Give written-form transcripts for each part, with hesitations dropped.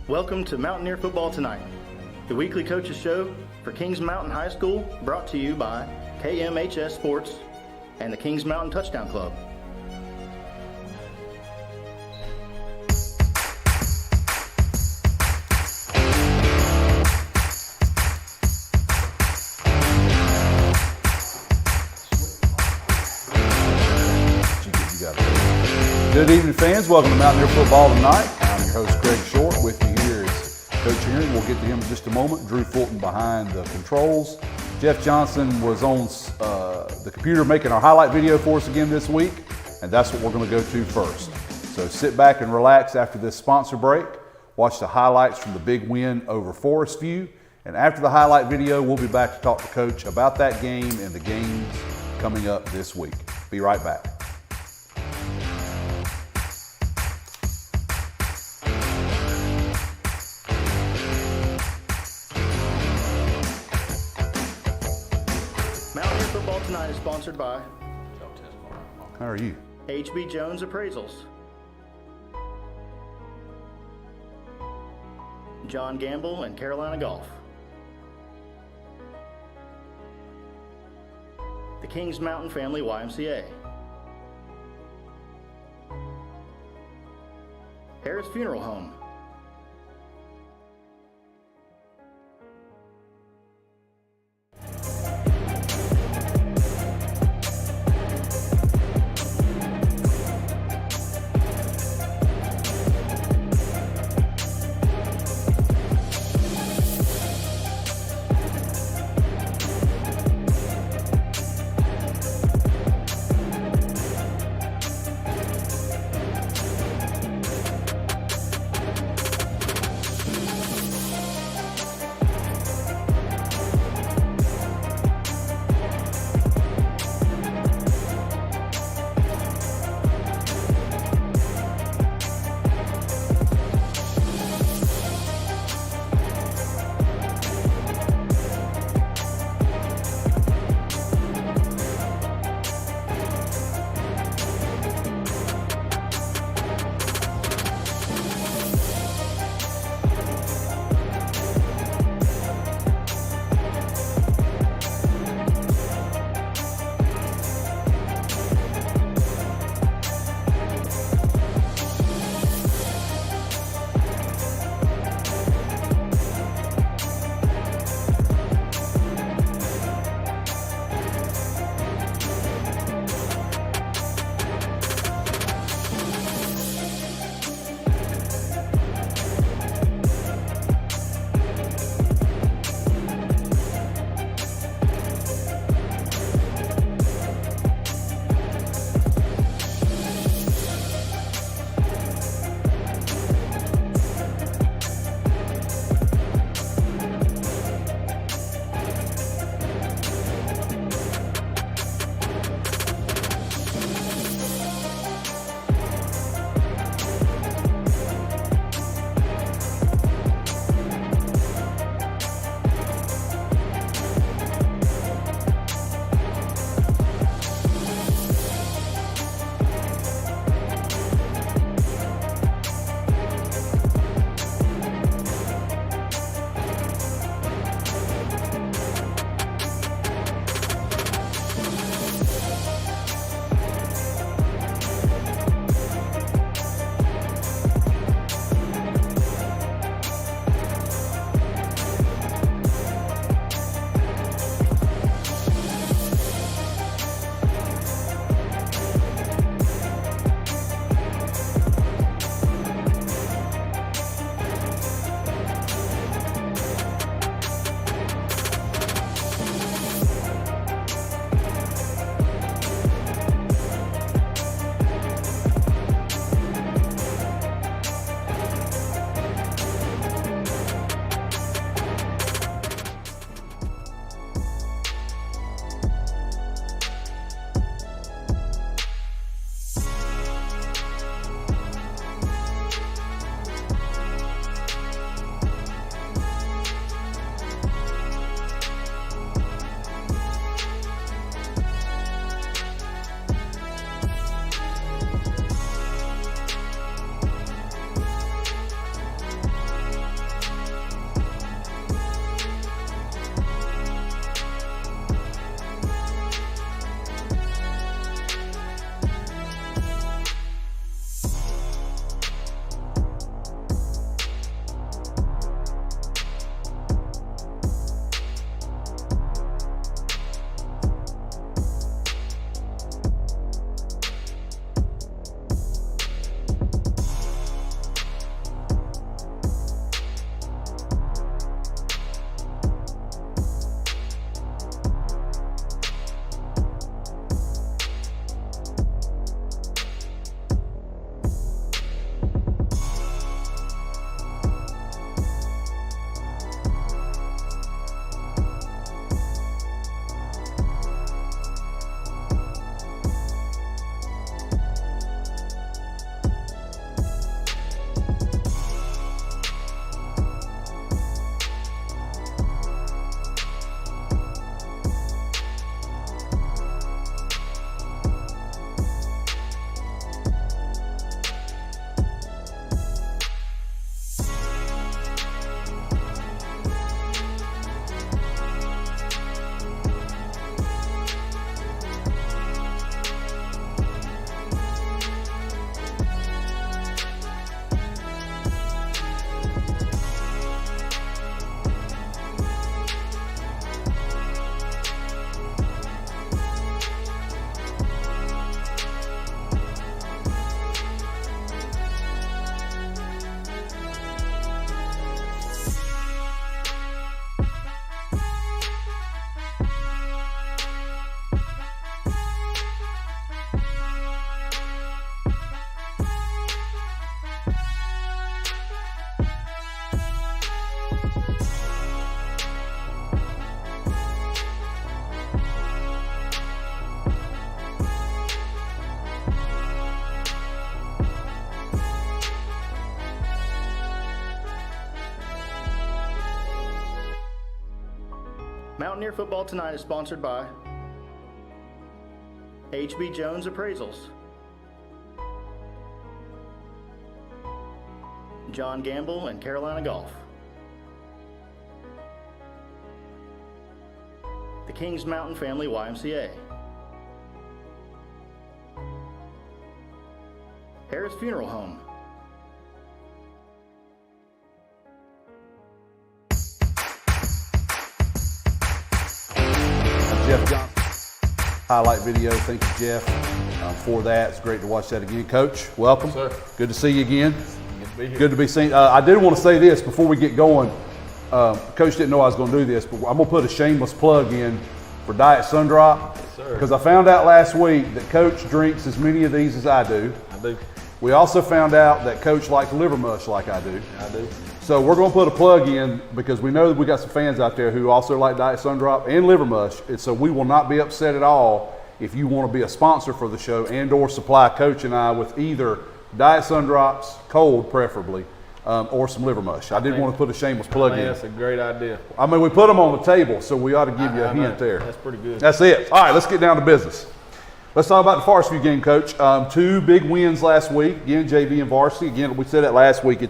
Welcome to Mountaineer Football Tonight, the weekly coaches show for Kings Mountain High School, brought to you by KMHS Sports and the Kings Mountain Touchdown Club. Good evening, fans. Welcome to Mountaineer Football Tonight. I'm your host, Craig Short. With me here is Coach Herron. We'll get to him in just a moment. Drew Fulton behind the controls. Jeff Johnson was on the computer making our highlight video for us again this week, and that's what we're going to go to first. So sit back and relax after this sponsor break. Watch the highlights from the big win over Forestview, and after the highlight video, we'll be back to talk to Coach about that game and the games coming up this week. Be right back. Football Tonight is sponsored by How are you? HB Jones Appraisals, John Gamble and Carolina Golf, the Kings Mountain Family YMCA, Harris Funeral Home, Mountaineer Football Tonight is sponsored by HB Jones Appraisals, John Gamble and Carolina Golf, the Kings Mountain Family YMCA, Harris Funeral Home, Jeff Johnson highlight video. Thank you, Jeff, for that. It's great to watch that again. Coach, welcome. Sir. Good to see you again. Good to be here. Good to be seen. I did want to say this before we get going. Coach didn't know I was going to do this, but I'm going to put a shameless plug in for Diet Sundrop. Yes, sir. Because I found out last week that Coach drinks as many of these as I do. I do. We also found out that Coach likes liver mush like I do. I do. So we're going to put a plug in because we know that we got some fans out there who also like Diet Sundrop and liver mush. And so we will not be upset at all if you want to be a sponsor for the show and or supply Coach and I with either Diet Sundrops, cold preferably, or some liver mush. I did want to put a shameless plug in. That's a great idea. I mean, we put them on the table, so we ought to give you a hint there. That's pretty good. That's it. All right, let's get down to business. Let's talk about the Forestview game, Coach. 2 big wins last week. Again, JV and varsity. Again, we said that last week.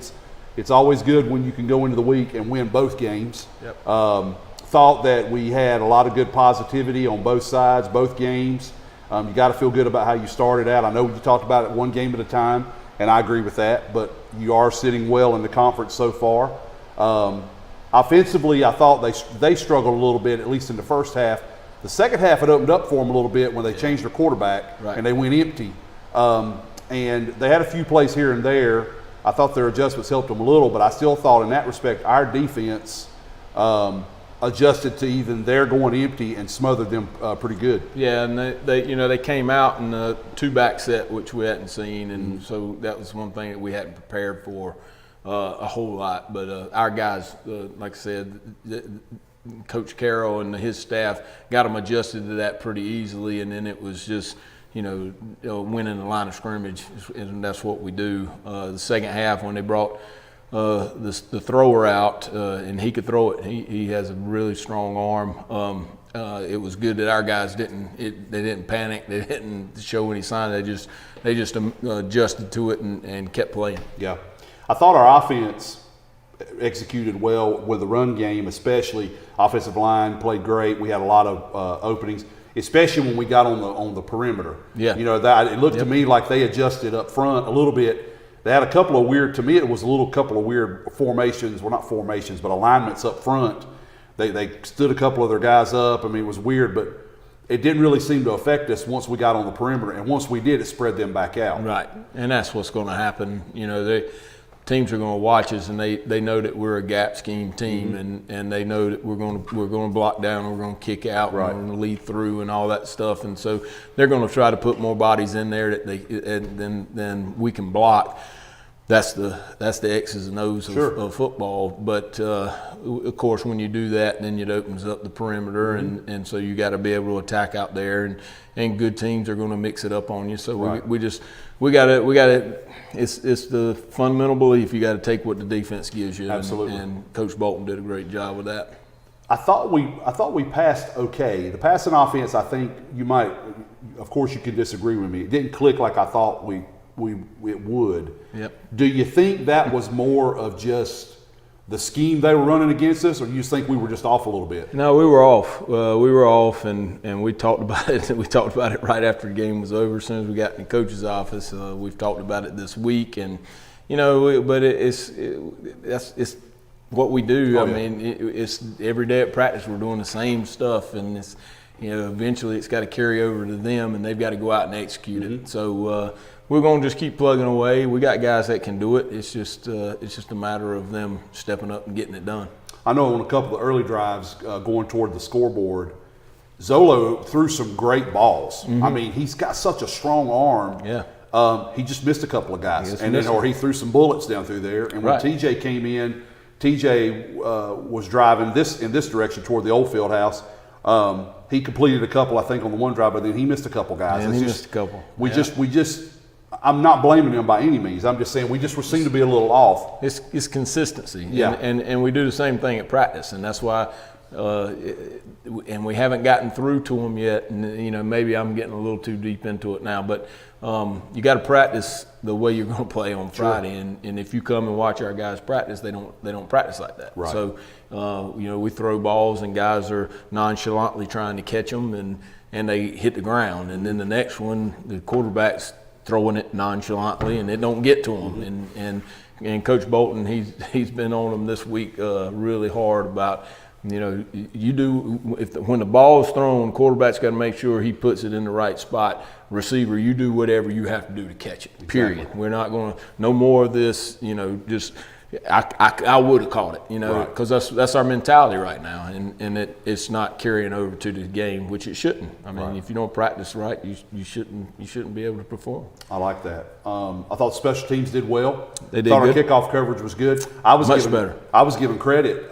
It's always good when you can go into the week and win both games. Yep. Thought that we had a lot of good positivity on both sides, both games. You got to feel good about how you started out. I know you talked about it one game at a time, and I agree with that, but you are sitting well in the conference so far. Offensively, I thought they struggled a little bit, at least in the first half. The second half, it opened up for them a little bit when they changed their quarterback, and they went empty. And they had a few plays here and there. I thought their adjustments helped them a little, but I still thought in that respect our defense adjusted to even their going empty and smothered them pretty good. Yeah, and they came out in a 2-back set, which we hadn't seen, and so that was one thing that we hadn't prepared for a whole lot. But our guys, like I said, Coach Carroll and his staff got them adjusted to that pretty easily, and then it was just winning the line of scrimmage, and that's what we do. The second half, when they brought the thrower out, and he could throw it. He has a really strong arm. It was good that our guys didn't panic. They didn't show any sign. They just adjusted to it and kept playing. Yeah, I thought our offense executed well with the run game, especially offensive line played great. We had a lot of openings, especially when we got on the perimeter. Yeah, it looked to me like they adjusted up front a little bit. They had a couple of weird, to me it was a couple of weird formations, well not formations, but alignments up front. They stood a couple of their guys up. I mean, it was weird, but it didn't really seem to affect us once we got on the perimeter. And once we did, it spread them back out. Right, and that's what's going to happen. Teams are going to watch us, and they know that we're a gap scheme team, and they know that we're going to block down, we're going to kick out, right, we're going to lead through, and all that stuff. And so they're going to try to put more bodies in there than we can block. That's the X's and O's of football. But of course, when you do that, then it opens up the perimeter, and so you got to be able to attack out there, and good teams are going to mix it up on you. So we got to. It's the fundamental belief you got to take what the defense gives you. Absolutely. And Coach Bolton did a great job with that. I thought we passed okay. The passing offense, I think you might, of course, you could disagree with me. It didn't click like I thought it would. Yep. Do you think that was more of just the scheme they were running against us, or do you think we were just off a little bit? No, we were off. We were off, and we talked about it. We talked about it right after the game was over. As soon as we got in the coach's office, we've talked about it this week, and but it's what we do. Oh, I yeah. mean, it's every day at practice we're doing the same stuff, and it's eventually it's got to carry over to them, and they've got to go out and execute it. So we're going to just keep plugging away. We got guys that can do it. It's just a matter of them stepping up and getting it done. I know on a couple of early drives going toward the scoreboard, Zolo threw some great balls. I mean, he's got such a strong arm. Yeah. He just missed a couple of guys, Yes, he threw some bullets down through there. And when TJ came in, TJ was driving in this direction toward the old field house. He completed a couple, I think, on the one drive, but then he missed a couple guys. And he missed a couple. We just. I'm not blaming him by any means. I'm just saying we just seem to be a little off. It's consistency. Yeah. And we do the same thing at practice, and that's why and we haven't gotten through to them yet. And maybe I'm getting a little too deep into it now, but you got to practice the way you're going to play on Friday. And if you come and watch our guys practice, they don't practice like that. Right. So we throw balls and guys are nonchalantly trying to catch them and they hit the ground. And then the next one, the quarterback's throwing it nonchalantly and it don't get to them. And Coach Bolton, he's been on them this week really hard about, when the ball is thrown, quarterback's got to make sure he puts it in the right spot. Receiver, you do whatever you have to do to catch it. Period. Exactly. We're not going to no more of this. Just I would have caught it. Because that's our mentality right now, and it's not carrying over to the game, which it shouldn't. I mean, if you don't practice right, you shouldn't be able to perform. I like that. I thought special teams did well. They did thought good. Our kickoff coverage was good. Much better. I was giving credit.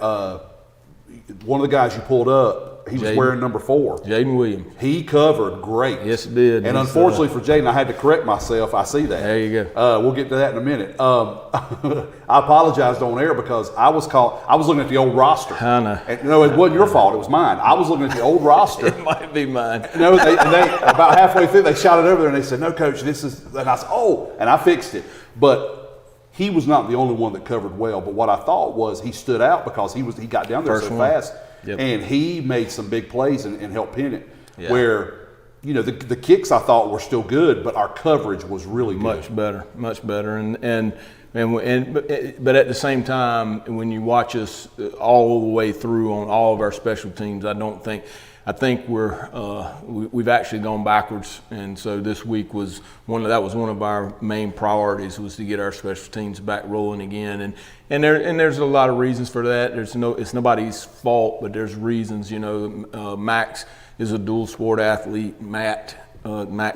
One of the guys you pulled up, he was wearing number 4. Jaden Williams. He covered great. Yes, it did. And unfortunately for Jaden, I had to correct myself. I see that. There you go. We'll get to that in a minute. I apologized on air because I was looking at the old roster. I know. And, no, it wasn't your fault. It was mine. I was looking at the old roster. It might be mine. No, they about halfway through, they shot it over there and they said, "No, coach, this is," and I said, "Oh," and I fixed it. But he was not the only one that covered well. But what I thought was he stood out because he got down there so fast. Yep. And he made some big plays and helped pin it. Yeah. Where, the kicks I thought were still good, but our coverage was really good. Much better. But at the same time, when you watch us all the way through on all of our special teams, I think we've actually gone backwards, and so this week was one of our main priorities was to get our special teams back rolling again, and there's a lot of reasons for that. It's nobody's fault, but there's reasons. Max is a dual sport athlete. Max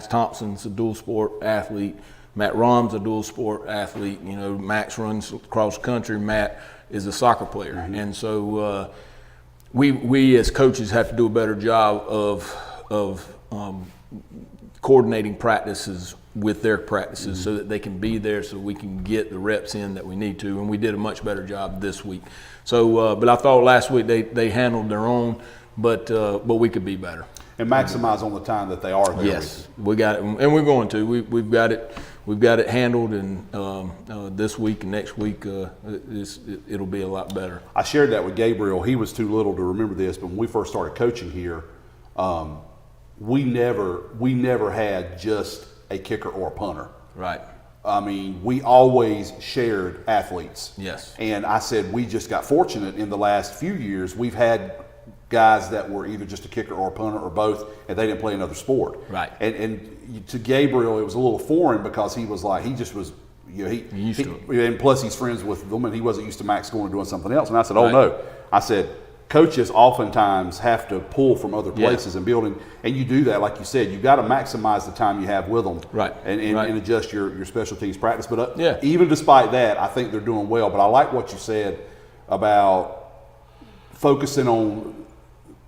Thompson's a dual sport athlete. Matt Rom's a dual sport athlete. Max runs cross country. Matt is a soccer player, and so. We as coaches have to do a better job of coordinating practices with their practices so that they can be there, so we can get the reps in that we need to. And we did a much better job this week. So, but I thought last week they handled their own, but we could be better. And maximize on the time that they are there. Yes, we got it, and we're going to. We've got it. We've got it handled, and this week and next week it'll be a lot better. I shared that with Gabriel. He was too little to remember this, but when we first started coaching here, we never had just a kicker or a punter. Right. I mean, we always shared athletes. Yes. And I said we just got fortunate in the last few years. We've had guys that were either just a kicker or a punter or both, and they didn't play another sport. Right. And to Gabriel, it was a little foreign because he was like, he just was, used to it. And plus he's friends with them, and he wasn't used to Max going and doing something else. And I said, oh no. I said, coaches oftentimes have to pull from other places and building, and you do that, like you said, you got to maximize the time you have with them, right? And adjust your special teams practice. But even despite that, I think they're doing well. But I like what you said about focusing on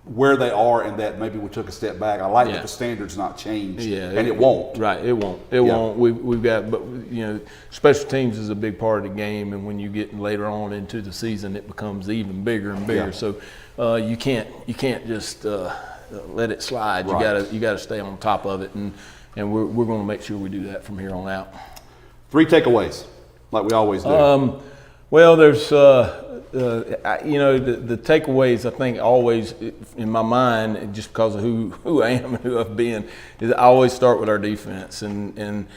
where they are and that maybe we took a step back. I like that the standard's not changed, and it won't. Right, it won't. It won't. We've got, but special teams is a big part of the game, and when you get later on into the season, it becomes even bigger and bigger. So you can't just let it slide. Right. You gotta stay on top of it, and we're going to make sure we do that from here on out. 3 takeaways, like we always do. Well, there's the takeaways, I think, always in my mind, just because of who I am and who I've been, is I always start with our defense. And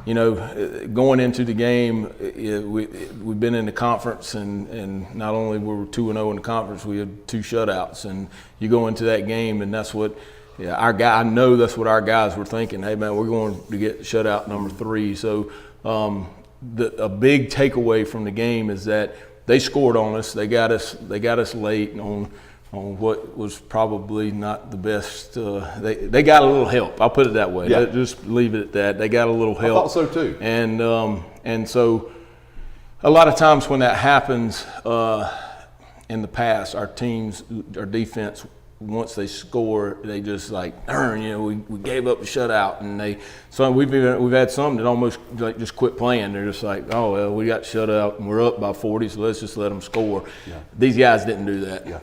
going into the game, we've been in the conference, and not only were we 2-0 in the conference, we had 2 shutouts. And you go into that game, and that's what I know that's what our guys were thinking. Hey, man, we're going to get shutout number 3. So a big takeaway from the game is that they scored on us. They got us late on what was probably not the best. They got a little help. I'll put it that way. Yeah. Just leave it at that. They got a little help. I thought so too. And so a lot of times when that happens in the past, our defense once they score, they just like, we gave up the shutout, and so we've had some that almost like just quit playing. They're just like, oh well, we got shut out and we're up by 40, so let's just let them score. Yeah. These guys didn't do that. Yeah.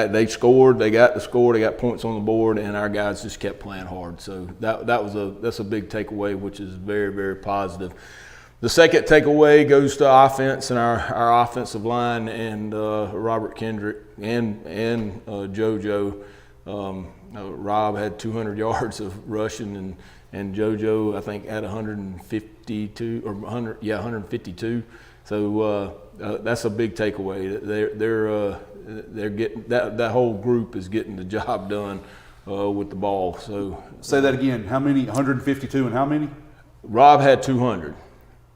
They scored, they got the score, they got points on the board, and our guys just kept playing hard. So that's a big takeaway, which is very, very positive. The second takeaway goes to offense and our offensive line, and Robert Kendrick and JoJo. Rob had 200 yards of rushing, and JoJo I think had 152 or 152. So that's a big takeaway. They're getting that whole group is getting the job done with the ball. So say that again. How many? 152 and how many? Rob had 200.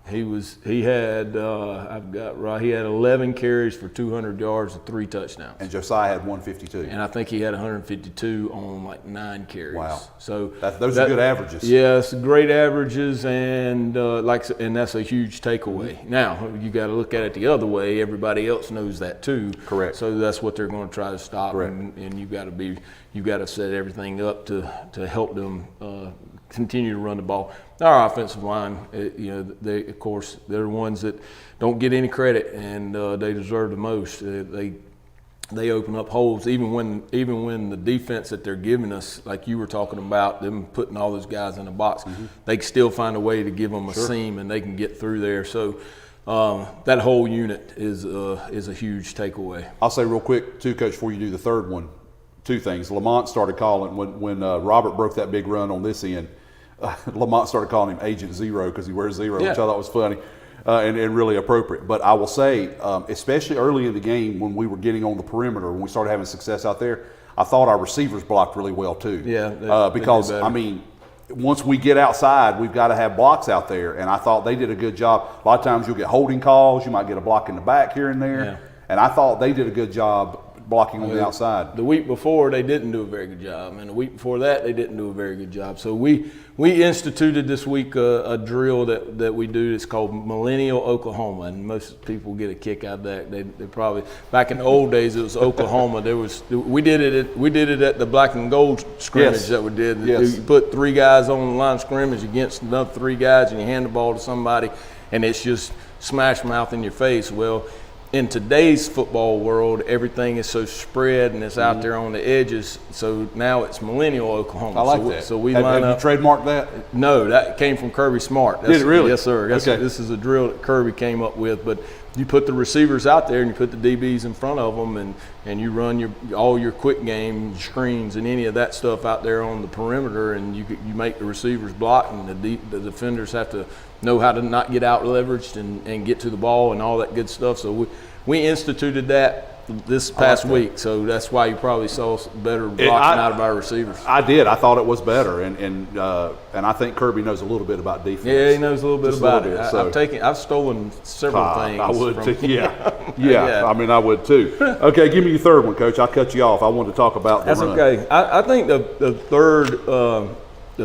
He had 11 carries for 200 yards and 3 touchdowns. And Josiah had 152. And I think he had 152 on like 9 carries. Wow. So those are good averages. Yeah, it's great averages, and and that's a huge takeaway. Now you got to look at it the other way. Everybody else knows that too. Correct. So that's what they're going to try to stop. Correct. And you got to set everything up to help them continue to run the ball. Our offensive line, they're the ones that don't get any credit, and they deserve the most. They open up holes, even when the defense that they're giving us, like you were talking about, them putting all those guys in a box, they can still find a way to give them a seam, and they can get through there. So that whole unit is a huge takeaway. I'll say real quick too, Coach, before you do the third one, 2 things. Lamont started calling when Robert broke that big run on this end. Lamont started calling him Agent Zero because he wears zero, which I thought was funny and really appropriate. But I will say, especially early in the game when we were getting on the perimeter, when we started having success out there, I thought our receivers blocked really well too. Yeah, because I mean, once we get outside, we've got to have blocks out there, and I thought they did a good job. A lot of times you'll get holding calls, you might get a block in the back here and there, and I thought they did a good job blocking on the outside. The week before they didn't do a very good job, and the week before that they didn't do a very good job. So we instituted this week a drill that we do. It's called Millennial Oklahoma, and most people get a kick out of that. They probably, back in the old days, it was Oklahoma. We did it at the black and gold scrimmage that we did. Yes. You put 3 guys on the line of scrimmage against another 3 guys, and you hand the ball to somebody, and it's just smash mouth in your face. Well, in today's football world, everything is so spread and it's out there on the edges. So now it's Millennial Oklahoma. I like that. So we have line you up. trademarked that? No, that came from Kirby Smart. Did it really? Yes, sir. This is a drill that Kirby came up with. But you put the receivers out there and you put the DBs in front of them, and you run all your quick game screens and any of that stuff out there on the perimeter, and you make the receivers block, and the defenders have to know how to not get out leveraged and get to the ball and all that good stuff. So we instituted that this past week, so that's why you probably saw better blocking out of our receivers. I did. I thought it was better, and I think Kirby knows a little bit about defense. Yeah, he knows a little bit about it. So. I've stolen several things. I would too. Yeah. I mean, I would too. Okay, give me your third one, Coach. I'll cut you off. I wanted to talk about the run. That's okay. I think the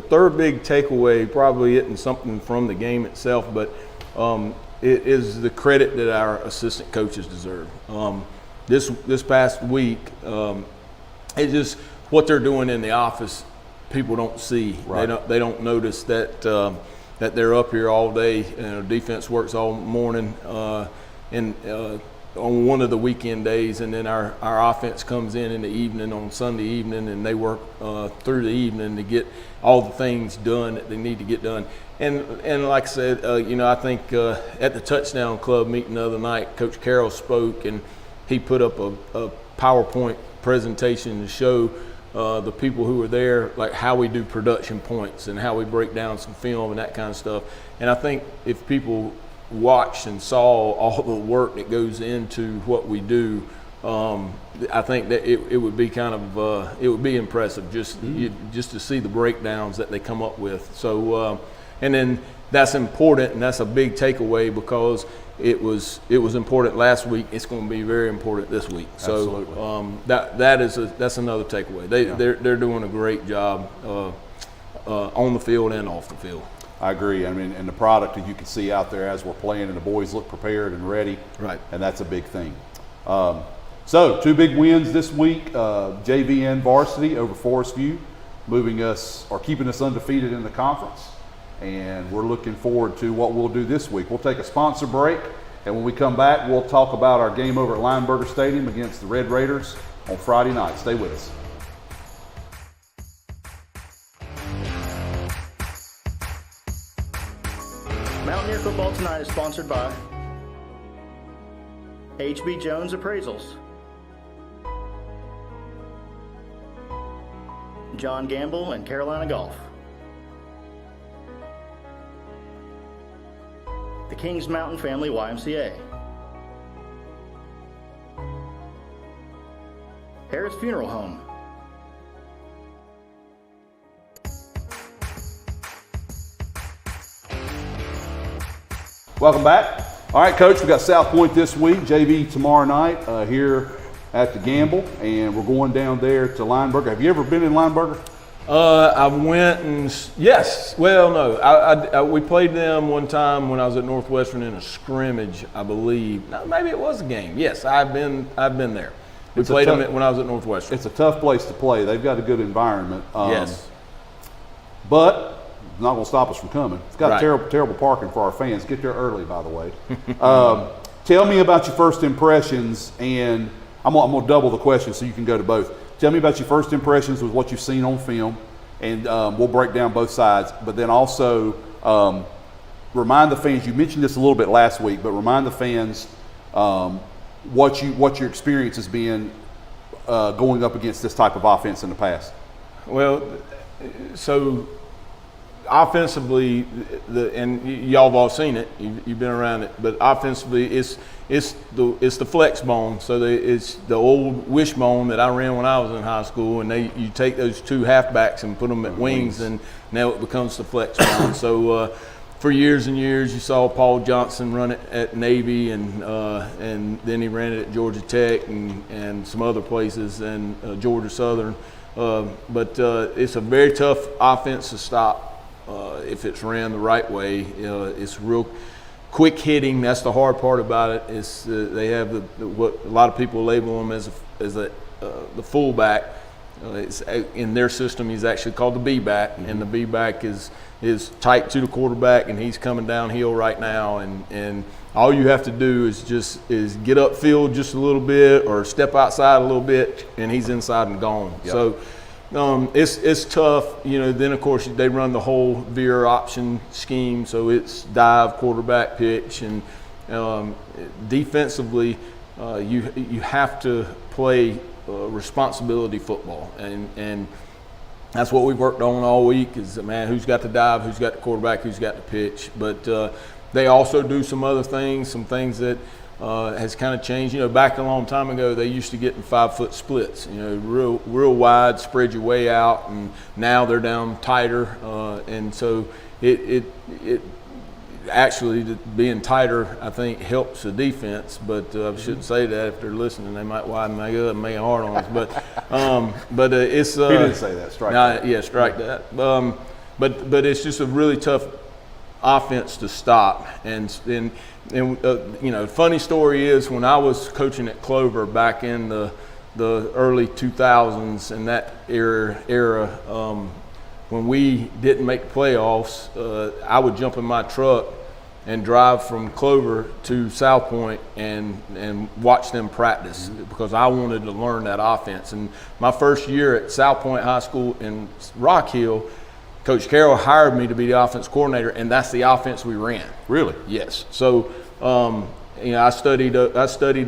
third big takeaway probably isn't something from the game itself, but it is the credit that our assistant coaches deserve. This past week, it's just what they're doing in the office. People don't see. Right. They don't notice that they're up here all day. Defense works all morning, and on one of the weekend days, and then our offense comes in the evening on Sunday evening, and they work through the evening to get all the things done that they need to get done. And like I said, I think at the Touchdown Club meeting the other night, Coach Carroll spoke, and he put up a PowerPoint presentation to show the people who were there, like how we do production points and how we break down some film and that kind of stuff. And I think if people watched and saw all the work that goes into what we do, I think that it would be kind of it would be impressive just to see the breakdowns that they come up with. So and then that's important, and that's a big takeaway because it was important last week. It's going to be very important this week. So that's another takeaway. They're doing a great job on the field and off the field. I agree. I mean, and the product that you can see out there as we're playing, and the boys look prepared and ready. Right. And that's a big thing. So 2 big wins this week, JV and varsity over Forestview, keeping us undefeated in the conference. And we're looking forward to what we'll do this week. We'll take a sponsor break, and when we come back, we'll talk about our game over at Lineberger Stadium against the Red Raiders on Friday night. Stay with us. Mountaineer Football Tonight is sponsored by HB Jones Appraisals, John Gamble and Carolina Golf, the Kings Mountain Family YMCA, Harris Funeral Home, Welcome back. All right, Coach, we got South Point this week, JV tomorrow night here at the Gamble, and we're going down there to Lineberger. Have you ever been in Lineberger? I went and yes. Well, no. We played them one time when I was at Northwestern in a scrimmage, I believe. No, maybe it was a game. Yes, I've been there. We played them when I was at Northwestern. It's a tough place to play. They've got a good environment. Yes. But it's not going to stop us from coming. It's got Right. terrible parking for our fans. Get there early, by the way. Tell me about your first impressions, and I'm going to double the question so you can go to both. Tell me about your first impressions with what you've seen on film, and we'll break down both sides. But then also remind the fans, you mentioned this a little bit last week, but remind the fans what your experience has been going up against this type of offense in the past. Well, so offensively, and y'all have all seen it. You've been around it, but offensively, it's the flex bone. So it's the old wishbone that I ran when I was in high school, and you take those 2 halfbacks and put them at wings, and now it becomes the flex bone. So for years and years, you saw Paul Johnson run it at Navy, and then he ran it at Georgia Tech and some other places, and Georgia Southern. But it's a very tough offense to stop. If it's ran the right way, it's real quick hitting. That's the hard part about it. Is they have what a lot of people label him as the fullback. It's, in their system, he's actually called the B-back, and the B-back is tight to the quarterback, and he's coming downhill right now. And all you have to do is get upfield just a little bit or step outside a little bit, and he's inside and gone. Yep. So. It's tough, then of course they run the whole veer option scheme, so it's dive, quarterback, pitch, and defensively you have to play responsibility football, and that's what we've worked on all week is, man, who's got the dive, who's got the quarterback, who's got the pitch. But they also do some other things, some things that has kind of changed. Back a long time ago, they used to get in 5-foot splits, real wide, spread your way out, and now they're down tighter. And so it actually, being tighter, I think, helps the defense. But I shouldn't say that. If they're listening, they might widen their up and make it hard on us. But it's he didn't say that. Strike that. Yeah, strike that. But it's just a really tough offense to stop. And funny story is, when I was coaching at Clover back in the early 2000s and that era, when we didn't make the playoffs, I would jump in my truck and drive from Clover to South Point and watch them practice, because I wanted to learn that offense. And my first year at South Point High School in Rock Hill, Coach Carroll hired me to be the offense coordinator, and that's the offense we ran. Really? Yes. So, I studied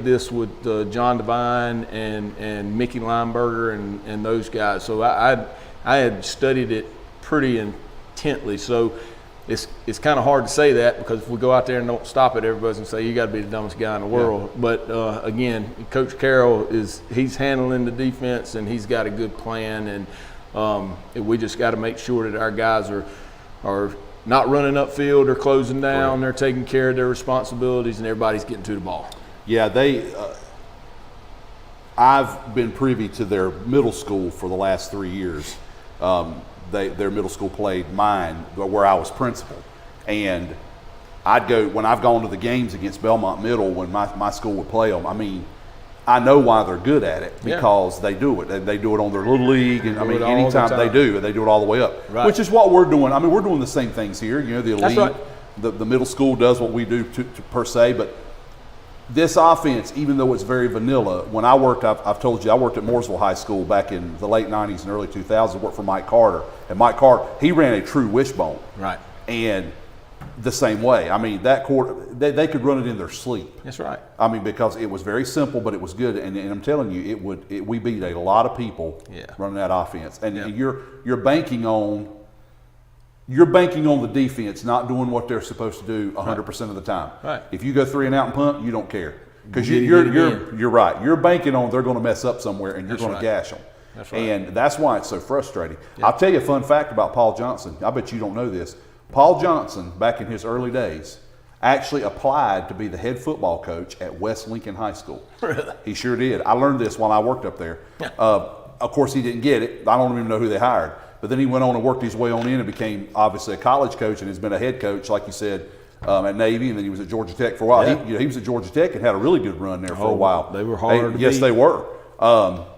this with John Devine and Mickey Lineberger and those guys. So I had studied it pretty intently. So it's kind of hard to say that, because if we go out there and don't stop it, everybody's gonna say you got to be the dumbest guy in the world. Yeah. But again, Coach Carroll he's handling the defense, and he's got a good plan, and we just got to make sure that our guys are not running upfield or closing down. Right. They're taking care of their responsibilities, and everybody's getting to the ball. Yeah, I've been privy to their middle school for the last 3 years. Their middle school played mine, where I was principal, and I'd go when I've gone to the games against Belmont Middle when my school would play them. I mean, I know why they're good at it, because they do it. They do it on their little league, and I mean, anytime they do it all the way up. Right. Which is what we're doing. I mean, we're doing the same things here. You know, the elite, right. the middle school does what we do per se, but this offense, even though it's very vanilla, when I worked, I've told you, I worked at Mooresville High School back in the late 90s and early 2000s, worked for Mike Carter. And Mike Carter, he ran a true wishbone. Right. And the same way. I mean, that quarter, they could run it in their sleep. That's right. I mean, because it was very simple, but it was good. And I'm telling you, we beat a lot of people running that offense. And you're banking on the defense not doing what they're supposed to do 100% of the time. Right. If you go 3 and out and punt, you don't care, because you're right. You're banking on they're going to mess up somewhere, and you're going to gash them. That's right. And that's why it's so frustrating. I'll tell you a fun fact about Paul Johnson. I bet you don't know this. Paul Johnson, back in his early days, actually applied to be the head football coach at West Lincoln High School. Really? He sure did. I learned this while I worked up there. Of course, he didn't get it. I don't even know who they hired. But then he went on and worked his way on in and became obviously a college coach, and has been a head coach, like you said, at Navy, and then he was at Georgia Tech for a while. Yeah. He was at Georgia Tech and had a really good run there for a while. They were hard to beat. Yes, they were.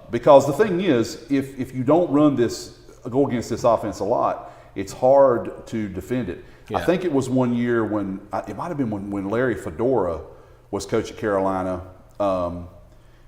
Because the thing is, if you don't go against this offense a lot, it's hard to defend it. Yeah. I think it was one year when it might have been when Larry Fedora was coach at Carolina.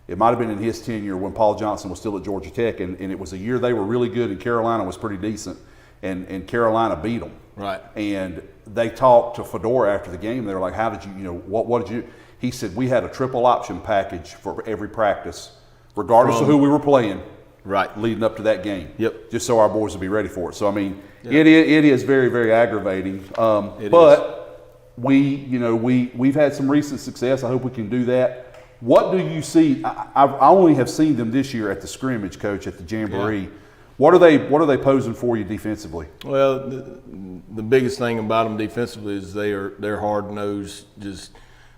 It might have been in his tenure when Paul Johnson was still at Georgia Tech, and it was a year they were really good, and Carolina was pretty decent, and Carolina beat them. Right. And they talked to Fedora after the game. They were like, "How did you? What did you?" He said, "We had a triple option package for every practice, regardless of who we were playing." Right. Leading up to that game. Yep. Just so our boys would be ready for it. So I mean, it is very, very aggravating. But we've had some recent success. I hope we can do that. What do you see? I only have seen them this year at the scrimmage, Coach, at the Jamboree. Yeah. What are they posing for you defensively? Well, the biggest thing about them defensively is they're hard nosed, just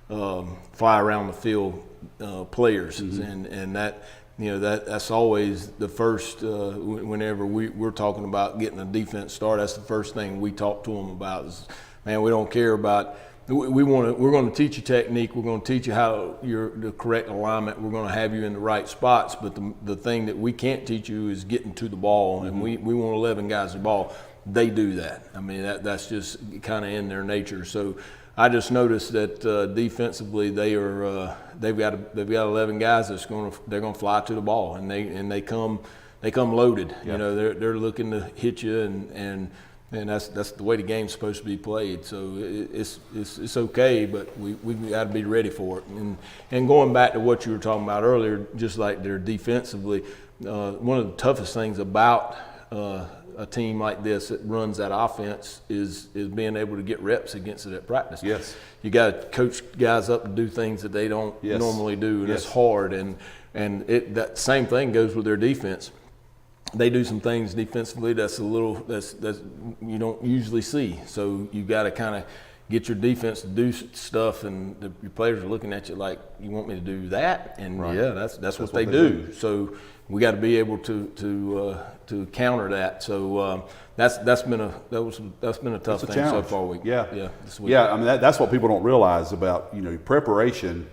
fly around the field players, and that. That's always the first. Whenever we're talking about getting a defense start, that's the first thing we talk to them about. Is, man, we don't care about. We're going to teach you technique. We're going to teach you how the correct alignment. We're going to have you in the right spots. But the thing that we can't teach you is getting to the ball. And we want 11 guys to the ball. They do that. I mean, that's just kind of in their nature. So I just noticed that defensively they've got 11 guys they're going to fly to the ball, and they come loaded. Yeah. They're looking to hit you, and that's the way the game's supposed to be played. So it's okay, but we've got to be ready for it. And going back to what you were talking about earlier, just like they're defensively, one of the toughest things about a team like this that runs that offense is being able to get reps against it at practice. Yes. You got to coach guys up to do things that they don't normally do, and it's hard. And that same thing goes with their defense. They do some things defensively that's you don't usually see. So you got to kind of get your defense to do stuff, and your players are looking at you like, you want me to do that? And that's what they do. So we got to be able to counter that. So that's been a tough thing challenge. so far. This week. I mean that's what people don't realize about preparation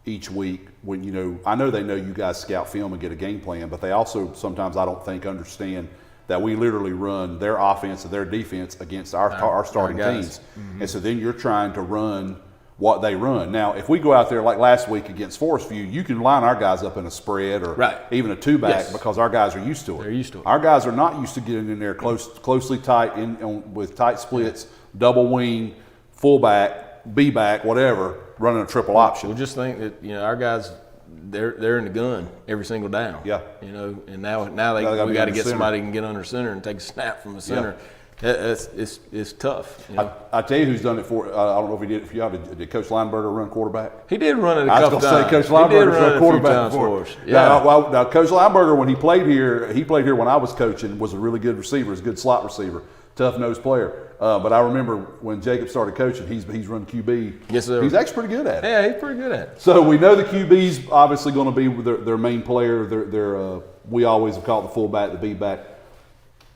each week. When I know they know you guys scout film and get a game plan, but they also sometimes I don't think understand that we literally run their offense and their defense against our starting teams. And so then you're trying to run what they run. Now, if we go out there like last week against Forestview, you can line our guys up in a spread or even a two-back because our guys are used to it. They're used to it. Our guys are not used to getting in there closely tight with tight splits, double wing, fullback, B-back, whatever, running a triple option. Well, just think that our guys, they're in the gun every single down. Yeah. And now we got to get somebody who can get under center and take a snap from the center. Yeah. It's tough. I tell you who's done it for. I don't know if he did. If you did Coach Lineberger run quarterback? He did run it a couple times. I was going to say Coach Lineberger's run quarterback for us. Yeah. Now Coach Lineberger, when he played here when I was coaching, was a really good receiver. Was a good slot receiver, tough-nosed player. But I remember when Jacob started coaching, he's run QB. Yes, sir. He's actually pretty good at it. Yeah, he's pretty good at it. So we know the QB's obviously going to be their main player. We always have called the fullback, the B-back.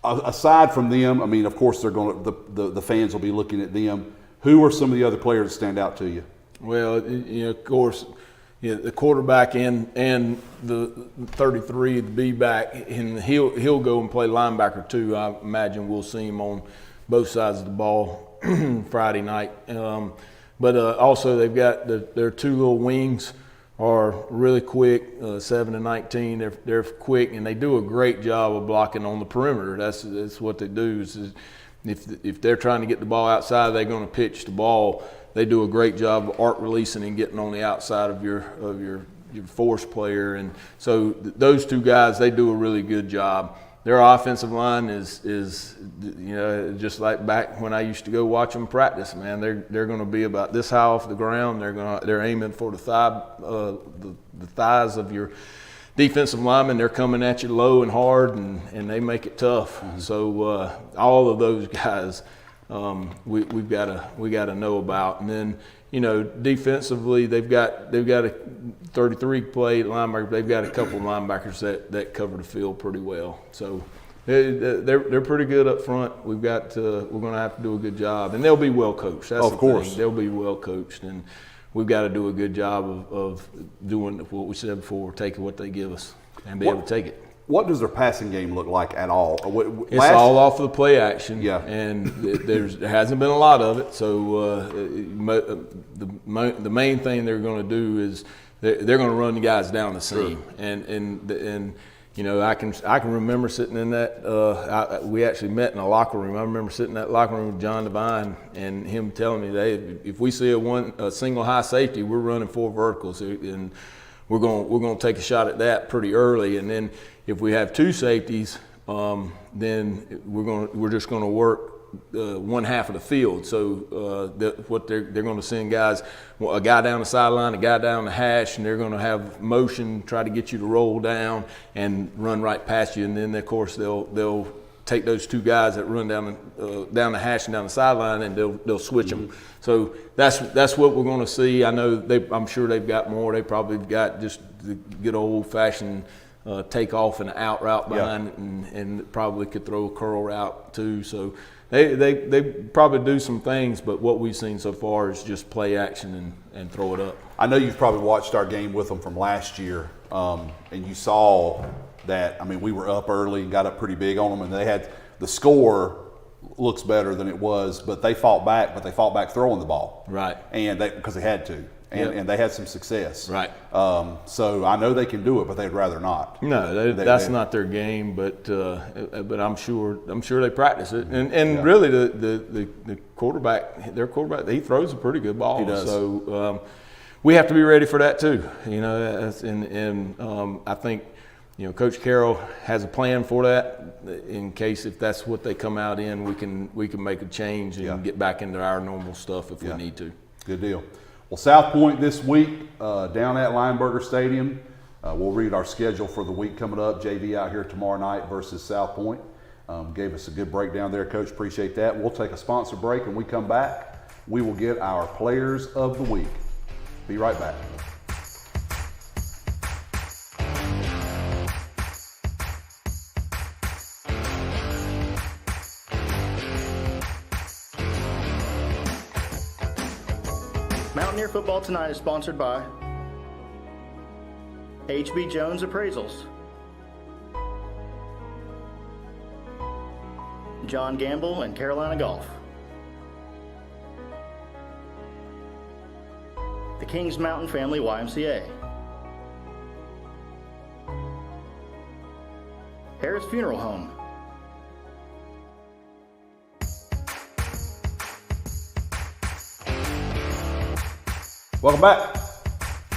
Aside from them, I mean, of course, they're going to the fans will be looking at them. Who are some of the other players that stand out to you? Well, of course, the quarterback and the 33, the B-back, and he'll go and play linebacker too. I imagine we'll see him on both sides of the ball Friday night. But also they've got their two little wings are really quick, 7 and 19. They're quick, and they do a great job of blocking on the perimeter. That's what they do. Is if they're trying to get the ball outside, they're going to pitch the ball. They do a great job of arc releasing and getting on the outside of your force player. And so those two guys, they do a really good job. Their offensive line is just like back when I used to go watch them practice, man. They're going to be about this high off the ground. They're aiming for the thighs of your defensive linemen. They're coming at you low and hard, and they make it tough. Mm-hmm. So all of those guys, we got to know about. And then defensively, they've got a 33 play linebacker. They've got a couple of linebackers that cover the field pretty well. So they're pretty good up front. We're going to have to do a good job, and they'll be well coached. That's the thing. They'll be well coached, and we've got to do a good job of doing what we said before, taking what they give us and be able to take it. What does their passing game look like at all? It's all off of the play action, yeah. And there hasn't been a lot of it. So the main thing they're going to do is they're going to run the guys down the seam, and I can remember sitting in that. We actually met in a locker room. I remember sitting in that locker room with John Devine and him telling me that if we see a single high safety, we're running 4 verticals, and we're going to take a shot at that pretty early, and then if we have 2 safeties, then we're just going to work one half of the field. So what they're going to send guys, a guy down the sideline, a guy down the hash, and they're going to have motion, try to get you to roll down and run right past you. And then of course they'll take those 2 guys that run down the hash and down the sideline, and they'll switch them. So that's what we're going to see. I know I'm sure they've got more. They probably got just the good old fashioned take off and out route behind it, and probably could throw a curl route too. So they probably do some things, but what we've seen so far is just play action and throw it up. I know you've probably watched our game with them from last year, and you saw that. I mean, we were up early and got up pretty big on them, and they had the score looks better than it was, but they fought back. But they fought back throwing the ball, right? And because they had to. And they had some success. Right. So I know they can do it, but they'd rather not. No, that's not their game. But I'm sure they practice it. And really the quarterback, their quarterback, he throws a pretty good ball. He does. So we have to be ready for that too. I think Coach Carroll has a plan for that in case if that's what they come out in, we can make a change and get back into our normal stuff if we need to. Good deal. Well, South Point this week down at Lineberger Stadium. We'll read our schedule for the week coming up. JV out here tomorrow night versus South Point. Gave us a good breakdown there, Coach. Appreciate that. We'll take a sponsor break, and we come back. We will get our players of the week. Be right back. Mountaineer Football Tonight is sponsored by HB Jones Appraisals, John Gamble and Carolina Golf, the Kings Mountain Family YMCA, Harris Funeral Home, Welcome back.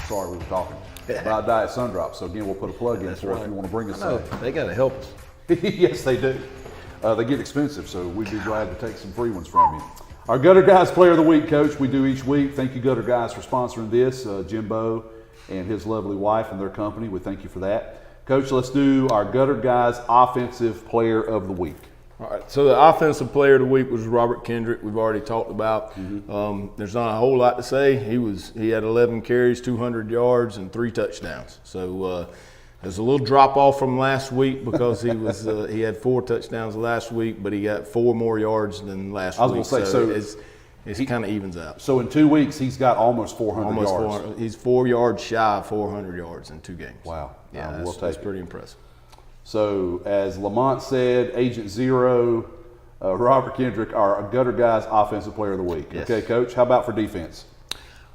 Sorry, we were talking about Diet Sun Drops. So again, we'll put a plug in for if you want to bring us up. They got to help us. Yes, they do. They get expensive, so we'd be glad to take some free ones from you. Our Gutter Guys Player of the Week, Coach, we do each week. Thank you, Gutter Guys, for sponsoring this. Jimbo and his lovely wife and their company, we thank you for that. Coach, let's do our Gutter Guys Offensive Player of the Week. All right, so the offensive player of the week was Robert Kendrick. We've already talked about. There's not a whole lot to say. He had 11 carries, 200 yards, and 3 touchdowns. So there's a little drop off from last week because he had 4 touchdowns last week, but he got 4 more yards than last week. I was going to say, it kind of evens out. So in 2 weeks, he's got almost 400 yards. 400. He's 4 yards shy of 400 yards in 2 games. Wow. Yeah, that's pretty impressive. So as Lamont said, Agent Zero, Robert Kendrick, our Gutter Guys Offensive Player of the Week. Yes. Okay, Coach, how about for defense?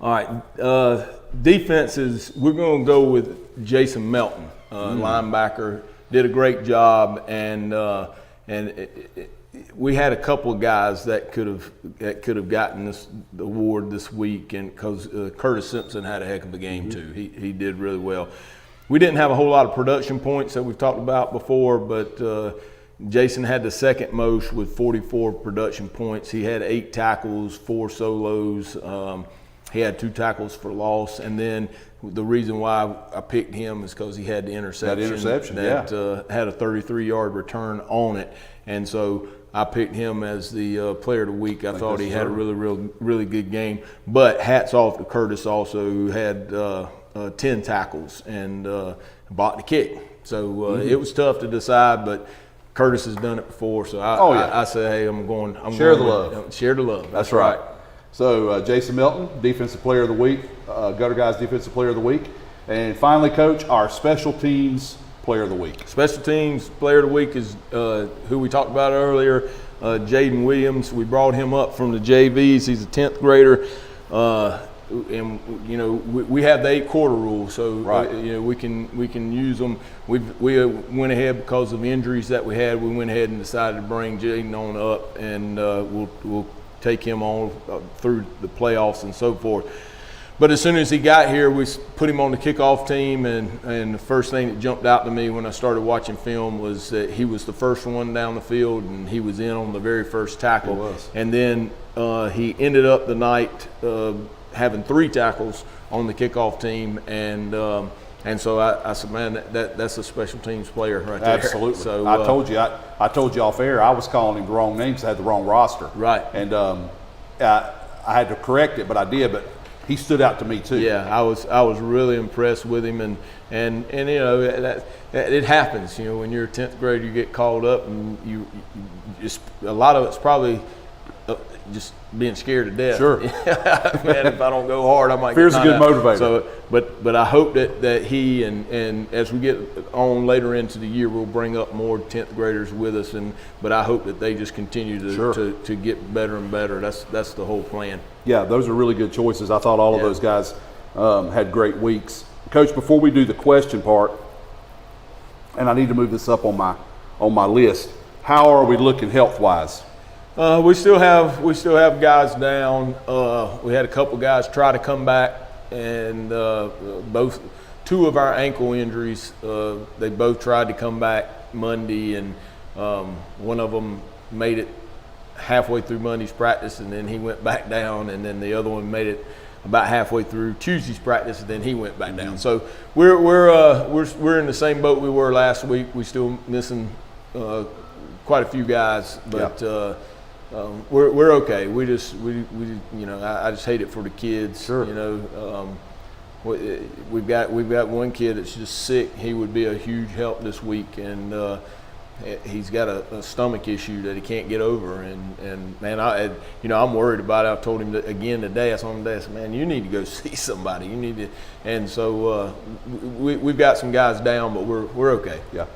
All right, defense is, we're going to go with Jason Melton, linebacker. Did a great job, and we had a couple of guys that could have gotten this award this week, and because Curtis Simpson had a heck of a game too. He did really well. We didn't have a whole lot of production points that we've talked about before, but Jason had the second most with 44 production points. He had 8 tackles, 4 solos. He had 2 tackles for loss, and then the reason why I picked him is because he had the interception. That had a 33-yard return on it, and so I picked him as the player of the week. I thought he had a really good game. But hats off to Curtis also, who had 10 tackles and blocked the kick. So it was tough to decide, but Curtis has done it before. So I say, hey, I'm going. Share the love. Share the love. That's right. So Jason Melton, Defensive Player of the Week, Gutter Guys Defensive Player of the Week. And finally, Coach, our Special Teams Player of the Week. Special Teams Player of the Week is who we talked about earlier, Jaden Williams. We brought him up from the JVs. He's a 10th grader. And you know, we have the 8-quarter rule, so you know, we can use them. We went ahead because of injuries that we had. We went ahead and decided to bring Jaden on up, and we'll take him on through the playoffs and so forth. But as soon as he got here, we put him on the kickoff team, and the first thing that jumped out to me when I started watching film was that he was the first one down the field, and he was in on the very first tackle. He was. And then he ended up the night having 3 tackles on the kickoff team, and so I said, man, that's a special teams player right there. Absolutely. So I told you off air, I was calling him the wrong names. I had the wrong roster. Right. And I had to correct it, but I did. But he stood out to me too. Yeah, I was really impressed with him, and you know, that it happens. You know, when you're a 10th grader, you get called up, and you just, a lot of it's probably just being scared to death. Sure. Man, if I don't go hard, I might. Fear's a good motivator. So, but I hope that he and as we get on later into the year, we'll bring up more 10th graders with us, but I hope that they just continue to get better and better. That's the whole plan. Yeah, those are really good choices. I thought all of those guys had great weeks. Coach, before we do the question part, and I need to move this up on my list, how are we looking health-wise? We still have guys down. We had a couple guys try to come back, and 2 of our ankle injuries, they both tried to come back Monday, and one of them made it halfway through Monday's practice, and then he went back down, and then the other one made it about halfway through Tuesday's practice, and then he went back down. So we're in the same boat we were last week. We're still missing quite a few guys, but we're okay. We you know, I just hate it for the kids. Sure. You know, we've got one kid that's just sick. He would be a huge help this week, and he's got a stomach issue that he can't get over, and man, I'm worried about it. I told him again today. I saw him today. I said, man, you need to go see somebody. You need to, and so we've got some guys down, but we're okay. Yeah.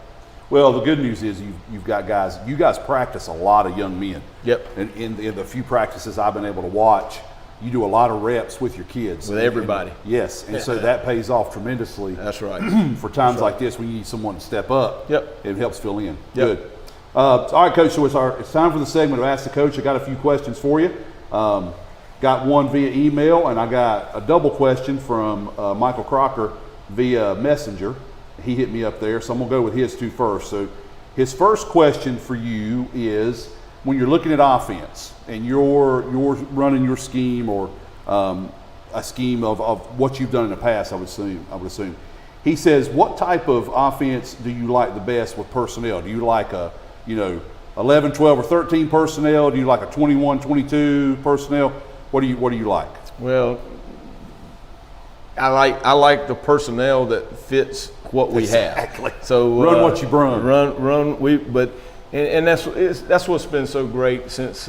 Well, the good news is you've got guys. You guys practice a lot of young men. Yep. And in the few practices I've been able to watch, you do a lot of reps with your kids. With everybody. And so that pays off tremendously. That's right. For times like this when you need someone to step up. Yep. It helps fill in. Yep. Good. All right, Coach, so it's time for the segment of Ask the Coach. I got a few questions for you. Got one via email, and I got a double question from Michael Crocker via Messenger. He hit me up there, so I'm going to go with his 2 first. So his first question for you is, when you're looking at offense and you're running your scheme or a scheme of what you've done in the past, I would assume. He says, what type of offense do you like the best with personnel? Do you like 11, 12, or 13 personnel? Do you like a 21, 22 personnel? What do you like? Well, I like the personnel that fits what we have. So run what you brung. Run. And that's what's been so great since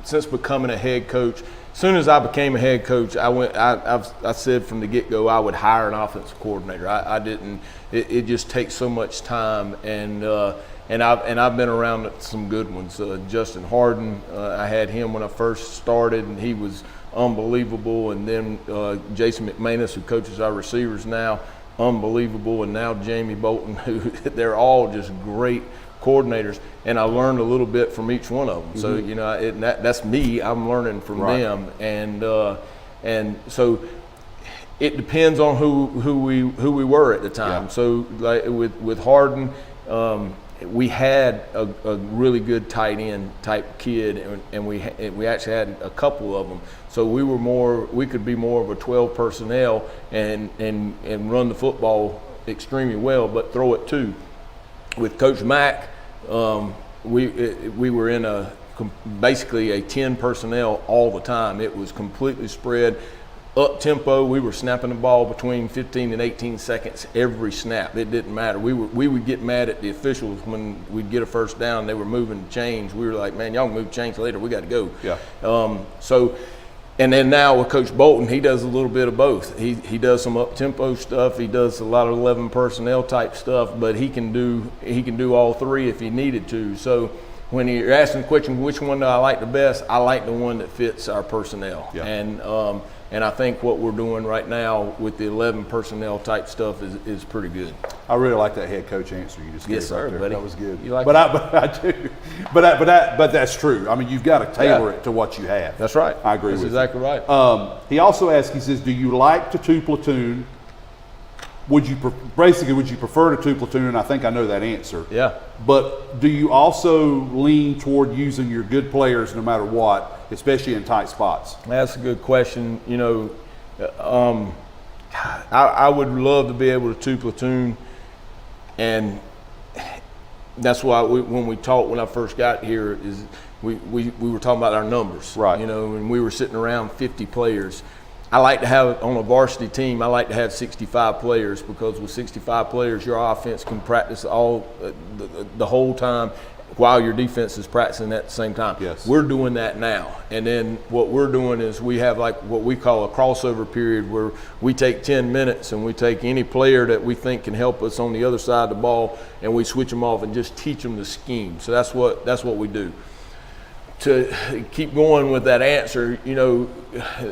since becoming a head coach, as soon as I became a head coach, I said from the get-go I would hire an offensive coordinator. I didn't. It just takes so much time, and I've been around some good ones. Justin Harden, I had him when I first started, and he was unbelievable. And then Jason McManus, who coaches our receivers now, unbelievable. And now Jamie Bolton, who they're all just great coordinators. And I learned a little bit from each one of them. So that's me. I'm learning from them, and so it depends on who we were at the time. Yeah. So like with Harden. We had a really good tight end type kid, and we actually had a couple of them. So we could be more of a 12 personnel and run the football extremely well, but throw it too. With Coach Mack, we were in basically a 10 personnel all the time. It was completely spread. Up tempo, we were snapping the ball between 15 and 18 seconds every snap. It didn't matter. We would get mad at the officials when we'd get a first down. They were moving the chains. We were like, man, y'all can move chains later. We got to go. Yeah. And then now with Coach Bolton, he does a little bit of both. He does some up tempo stuff. He does a lot of 11 personnel type stuff, but he can do all three if he needed to. So when you're asking the question, which one do I like the best? I like the one that fits our personnel. Yeah. And I think what we're doing right now with the 11 personnel type stuff is pretty good. I really like that head coach answer you just gave. Yes, sir, right buddy. That was good. You like I do. But that's true. I mean, you've got to tailor it to what you have. That's right. I agree with you. That's exactly right. He also asked, he says, do you like to two platoon? Would you prefer to two platoon? And I think I know that answer. Yeah. But do you also lean toward using your good players no matter what, especially in tight spots? That's a good question. You know, I would love to be able to two platoon, and that's why when we talked when I first got here is we were talking about our numbers. Right. You know, and we were sitting around 50 players. I like to have, on a varsity team, I like to have 65 players, because with 65 players, your offense can practice all the whole time while your defense is practicing at the same time. Yes. We're doing that now. And then what we're doing is we have like what we call a crossover period, where we take 10 minutes and we take any player that we think can help us on the other side of the ball, and we switch them off and just teach them the scheme. So that's what we do. To keep going with that answer, you know,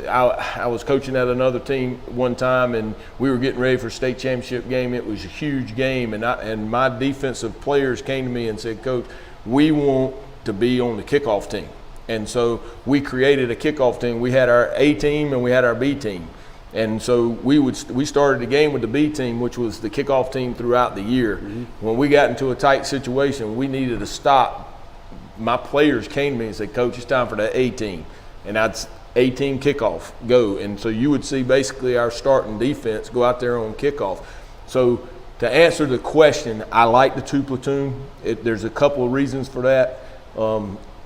I was coaching at another team one time, and we were getting ready for a state championship game. It was a huge game, and my defensive players came to me and said, Coach, we want to be on the kickoff team. And so we created a kickoff team. We had our A team and we had our B team. And so we started the game with the B team, which was the kickoff team throughout the year. Mm-hmm. When we got into a tight situation, we needed to stop. My players came to me and said, Coach, it's time for the A team. And that's A team kickoff, go. And so you would see basically our starting defense go out there on kickoff. So to answer the question, I like the two platoon. There's a couple of reasons for that.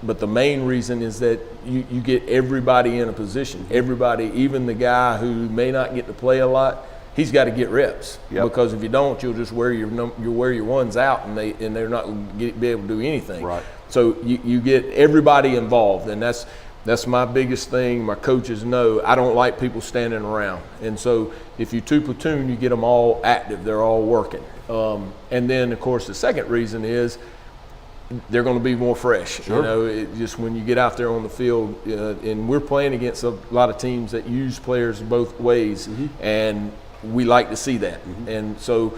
But the main reason is that you get everybody in a position. Everybody, even the guy who may not get to play a lot, he's got to get reps. Yep. Because if you don't, you'll just wear your ones out, and they're not going to be able to do anything. Right. So you get everybody involved, and that's my biggest thing. My coaches know I don't like people standing around, and so if you two platoon, you get them all active. They're all working. And then of course the second reason is they're going to be more fresh. Sure. You know, just when you get out there on the field, and we're playing against a lot of teams that use players both ways, mm-hmm. and we like to see that. Mm-hmm. And so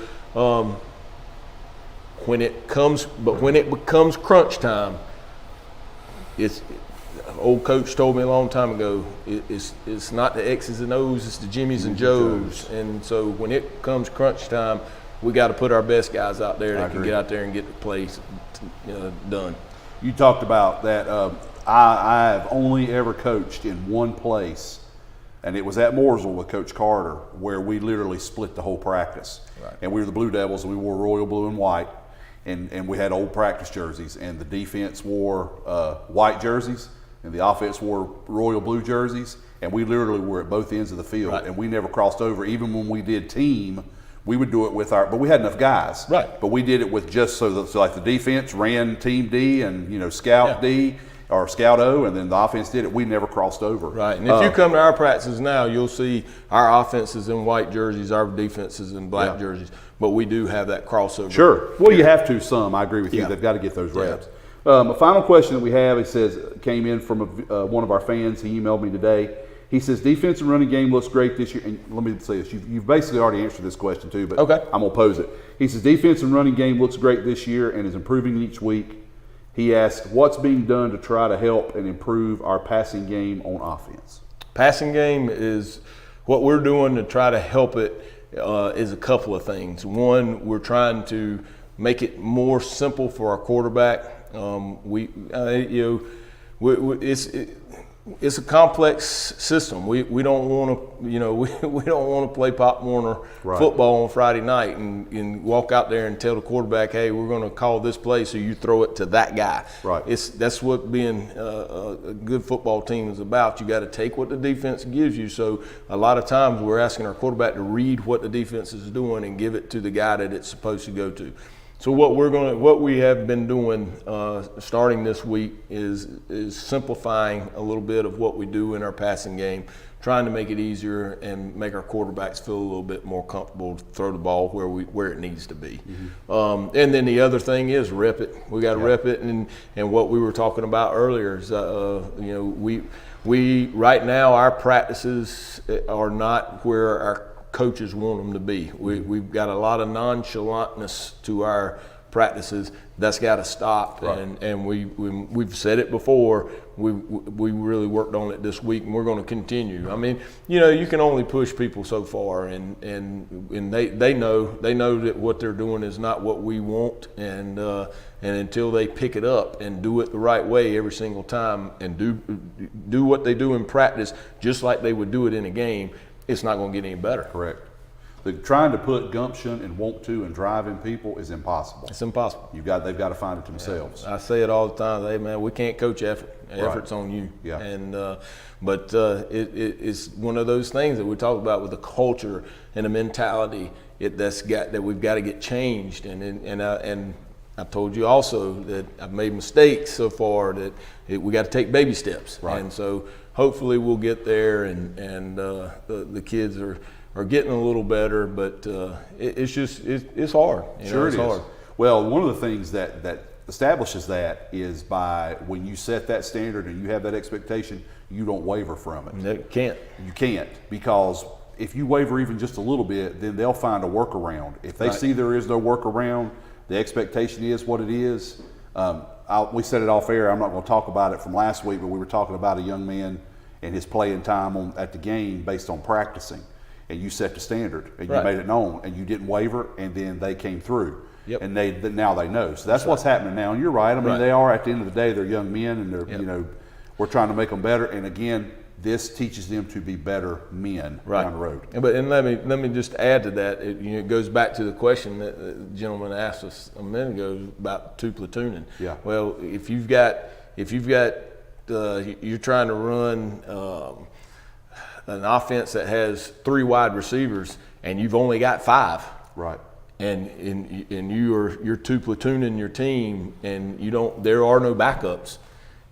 when it becomes crunch time, old coach told me a long time ago, it's not the X's and O's, it's the Jimmys and Joes. And so when it comes crunch time, we got to put our best guys out there that can get out there and get the plays done. You talked about that. I have only ever coached in one place, and it was at Mooresville with Coach Carter, where we literally split the whole practice. Right. And we were the Blue Devils, and we wore royal blue and white, and we had old practice jerseys, and the defense wore white jerseys, and the offense wore royal blue jerseys, and we literally were at both ends of the field, right. And we never crossed over. Even when we did team, we would do it with but we had enough guys. Right. But we did it with just so like the defense ran team D and, scout D, or Scout O, and then the offense did it. We never crossed over. Right, and if you come to our practices now, you'll see our offenses in white jerseys, our defenses in black jerseys, but we do have that crossover. Sure. Well, you have to some. I agree with you. They've got to get those reps. A final question that we have, it says, came in from one of our fans. He emailed me today. He says, defense and running game looks great this year. And let me say this. You've basically already answered this question too, but I'm going to pose it. He says, defense and running game looks great this year and is improving each week. He asks, what's being done to try to help and improve our passing game on offense? Passing game is what we're doing to try to help it is a couple of things. One, we're trying to make it more simple for our quarterback. It's a complex system. We don't want to, we don't want to play Pop Warner football on Friday night and walk out there and tell the quarterback, hey, we're going to call this play, so you throw it to that guy. Right. That's what being a good football team is about. You got to take what the defense gives you. So a lot of times we're asking our quarterback to read what the defense is doing and give it to the guy that it's supposed to go to. So what we have been doing starting this week is simplifying a little bit of what we do in our passing game, trying to make it easier and make our quarterbacks feel a little bit more comfortable to throw the ball where it needs to be. Mm-hmm. And then the other thing is rep it. We got to rep it, and what we were talking about earlier is we right now our practices are not where our coaches want them to be. We've got a lot of nonchalantness to our practices. That's got to stop. Right. And we've said it before. We really worked on it this week, and we're going to continue. I mean, you can only push people so far, and they know that what they're doing is not what we want, and until they pick it up and do it the right way every single time, and do what they do in practice just like they would do it in a game, it's not going to get any better. Correct. Trying to put gumption and want to and drive in people is impossible. It's impossible. They've got to find it themselves. I say it all the time. Hey, man, we can't coach effort. Effort's on you. Yeah. And it's one of those things that we talk about with the culture and the mentality that we've got to get changed. And I've told you also that I've made mistakes so far that we got to take baby steps. Right. And so hopefully we'll get there, and the kids are getting a little better, but it's hard. Sure, it is hard. Well, one of the things that establishes that is by when you set that standard and you have that expectation, you don't waver from it. You can't, because if you waver even just a little bit, then they'll find a workaround. If they see there is no workaround, the expectation is what it is. We said it off air. I'm not going to talk about it from last week, but we were talking about a young man and his playing time at the game based on practicing. And you set the standard, and you made it known, and you didn't waver, and then they came through. Yep. And now they know. So that's what's happening now. And you're right. I mean, they are, at the end of the day, they're young men, and they're we're trying to make them better. And again, this teaches them to be better men down the road. And let me just add to that. It goes back to the question that the gentleman asked us a minute ago about two platooning. Yeah. Well, if you're trying to run an offense that has 3 wide receivers and you've only got 5. Right. And you're two platooning your team, and there are no backups.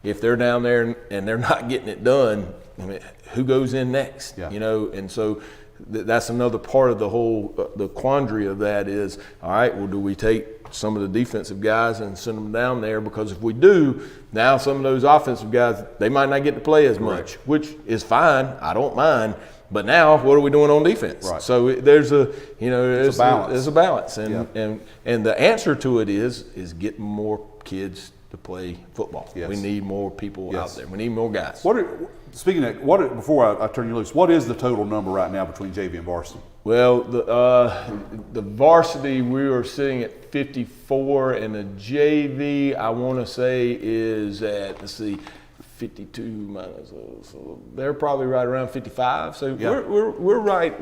If they're down there and they're not getting it done, I mean, who goes in next? Yeah. And so that's another part of the whole the quandary of that is, all right, well, do we take some of the defensive guys and send them down there? Because if we do, now some of those offensive guys, they might not get to play as much, which is fine. I don't mind. But now, what are we doing on defense? Right. So there's a balance. There's a balance, and the answer to it is getting more kids to play football. Yes. We need more people out there. We need more guys. Before I turn you loose, what is the total number right now between JV and varsity? Well, the varsity, we are sitting at 54, and the JV, I want to say, is at 52 minus, so they're probably right around 55. So we're right.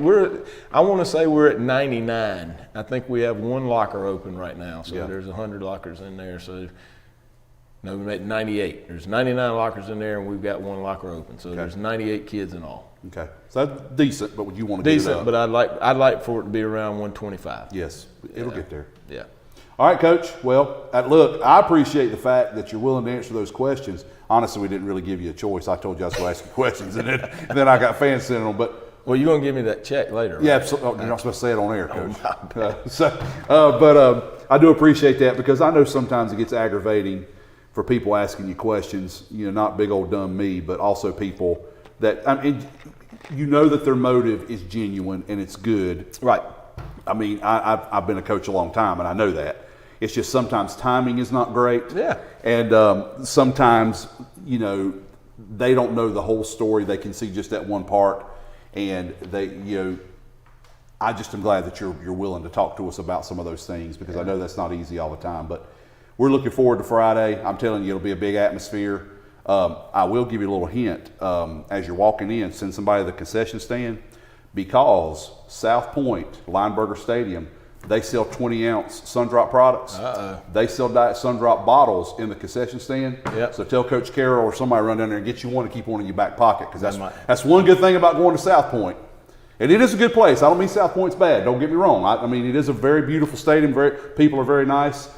I want to say we're at 99. I think we have 1 locker open right now. So there's 100 lockers in there. So no, we made 98. There's 99 lockers in there, and we've got 1 locker open. So there's 98 kids in all. Okay, so that's decent. But would you want to get it up? But I'd like for it to be around 125. Yes, it'll get there. Yeah. All right, Coach. Well, look, I appreciate the fact that you're willing to answer those questions. honestly, we didn't really give you a choice. I told you I was going to ask you questions, and then I got fans sending them. But Well, you're going to give me that check later, right? yeah, absolutely. Oh, you're not supposed to say it on air, Coach. But I do appreciate that, because I know sometimes it gets aggravating for people asking you questions. Not big old dumb me, but also people that that their motive is genuine and it's good. Right. I mean, I've been a coach a long time, and I know that. It's just sometimes timing is not great. Yeah. And sometimes, they don't know the whole story. They can see just that one part. And I just am glad that you're willing to talk to us about some of those things, because I know that's not easy all the time. But we're looking forward to Friday. I'm telling you, it'll be a big atmosphere. I will give you a little hint. As you're walking in, send somebody to the concession stand, because South Point, Lineberger Stadium, they sell 20-ounce Sundrop products. They sell Diet Sundrop bottles in the concession stand. Yep. So tell Coach Carroll or somebody run down there and get you one and keep one in your back pocket, because that's one good thing about going to South Point. And it is a good place. I don't mean South Point's bad. Don't get me wrong. I mean, it is a very beautiful stadium. People are very nice.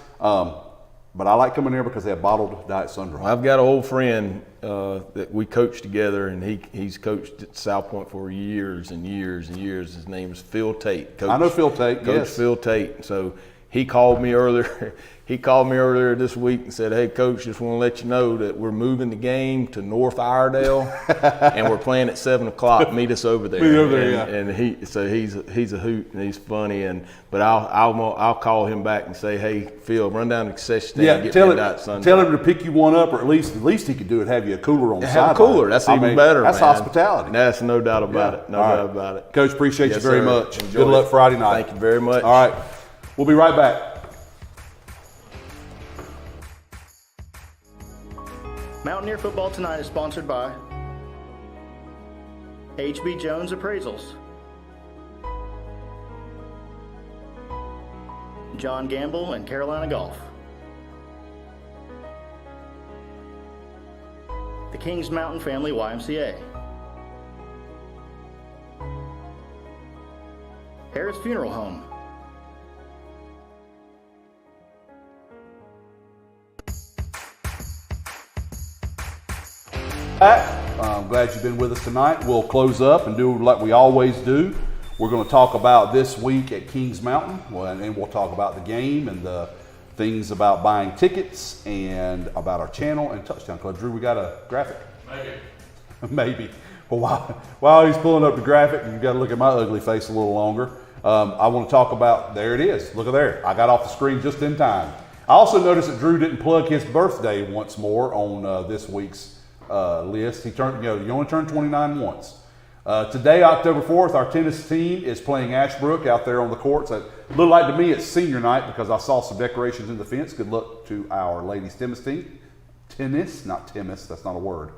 But I like coming there because they have bottled Diet Sundrop. I've got an old friend that we coached together, and he's coached at South Point for years and years and years. His name is Phil Tate. I know Phil Tate, Coach Phil Tate. So he called me earlier. He called me earlier this week and said, "Hey, Coach, just want to let you know that we're moving the game to North Iredale, and we're playing at 7 o'clock. Meet us over there." Meet over there, yeah. And he's a hoot, and he's funny. But I'll call him back and say, "Hey, Phil, run down to the concession stand and get me that Sunday." Tell him to pick you one up, or at least he could do it. Have you a cooler on the sideline. Have a cooler. That's even better. That's man. Hospitality. That's no doubt about it. No doubt about it. Coach, appreciate you very much. Enjoy Good luck Friday night. Thank you very much. All right, we'll be right back. Mountaineer Football Tonight is sponsored by HB Jones Appraisals, John Gamble and Carolina Golf, the Kings Mountain Family YMCA, Harris Funeral Home, I'm glad you've been with us tonight. We'll close up and do like we always do. We're going to talk about this week at Kings Mountain, and we'll talk about the game and the things about buying tickets and about our channel and Touchdown Club. Drew, we got a graphic? Maybe. Well, while he's pulling up the graphic, you've got to look at my ugly face a little longer. I want to talk about, there it is. Look at there. I got off the screen just in time. I also noticed that Drew didn't plug his birthday once more on this week's list. He turned, you only turn 29 once. Today, October 4th, our tennis team is playing Ashbrook out there on the courts. It looked like to me it's senior night because I saw some decorations in the fence. Good luck to our ladies tennis team. Not tennis, that's not a word.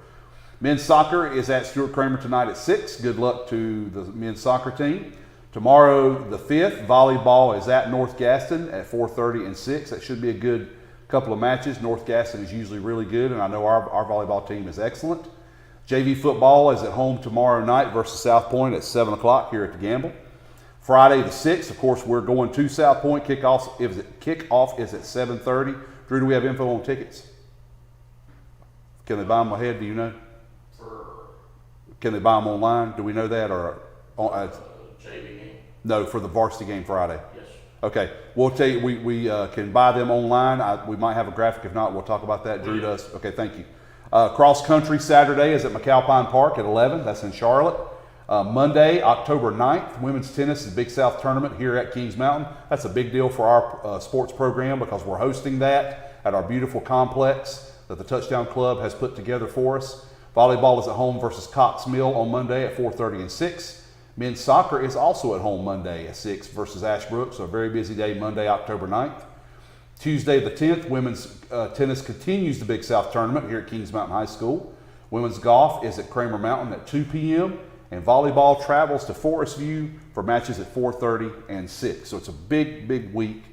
Men's soccer is at Stuart Kramer tonight at 6. Good luck to the men's soccer team. Tomorrow, the 5th, volleyball is at North Gaston at 4:30 and 6. That should be a good couple of matches. North Gaston is usually really good, and I know our volleyball team is excellent. JV football is at home tomorrow night versus South Point at 7 o'clock here at the Gamble. Friday the 6th, of course, we're going to South Point. Kickoff is at 7:30. Drew, do we have info on tickets? Can they buy them ahead? Do you know? Can they buy them online? Do we know that? Or JV game? No, for the varsity game Friday. Yes. Okay, we'll tell you, we can buy them online. We might have a graphic. If not, we'll talk about that. Drew does. Okay, thank you. Cross country Saturday is at McAlpine Park at 11. That's in Charlotte. Monday, October 9th, women's tennis is Big South tournament here at Kings Mountain. That's a big deal for our sports program because we're hosting that at our beautiful complex that the Touchdown Club has put together for us. Volleyball is at home versus Cox Mill on Monday at 4:30 and 6. Men's soccer is also at home Monday at 6 versus Ashbrook, so a very busy day Monday, October 9th. Tuesday the 10th, women's tennis continues the Big South tournament here at Kings Mountain High School. Women's golf is at Kramer Mountain at 2 p.m. and volleyball travels to Forestview for matches at 4:30 and 6. So it's a big, big week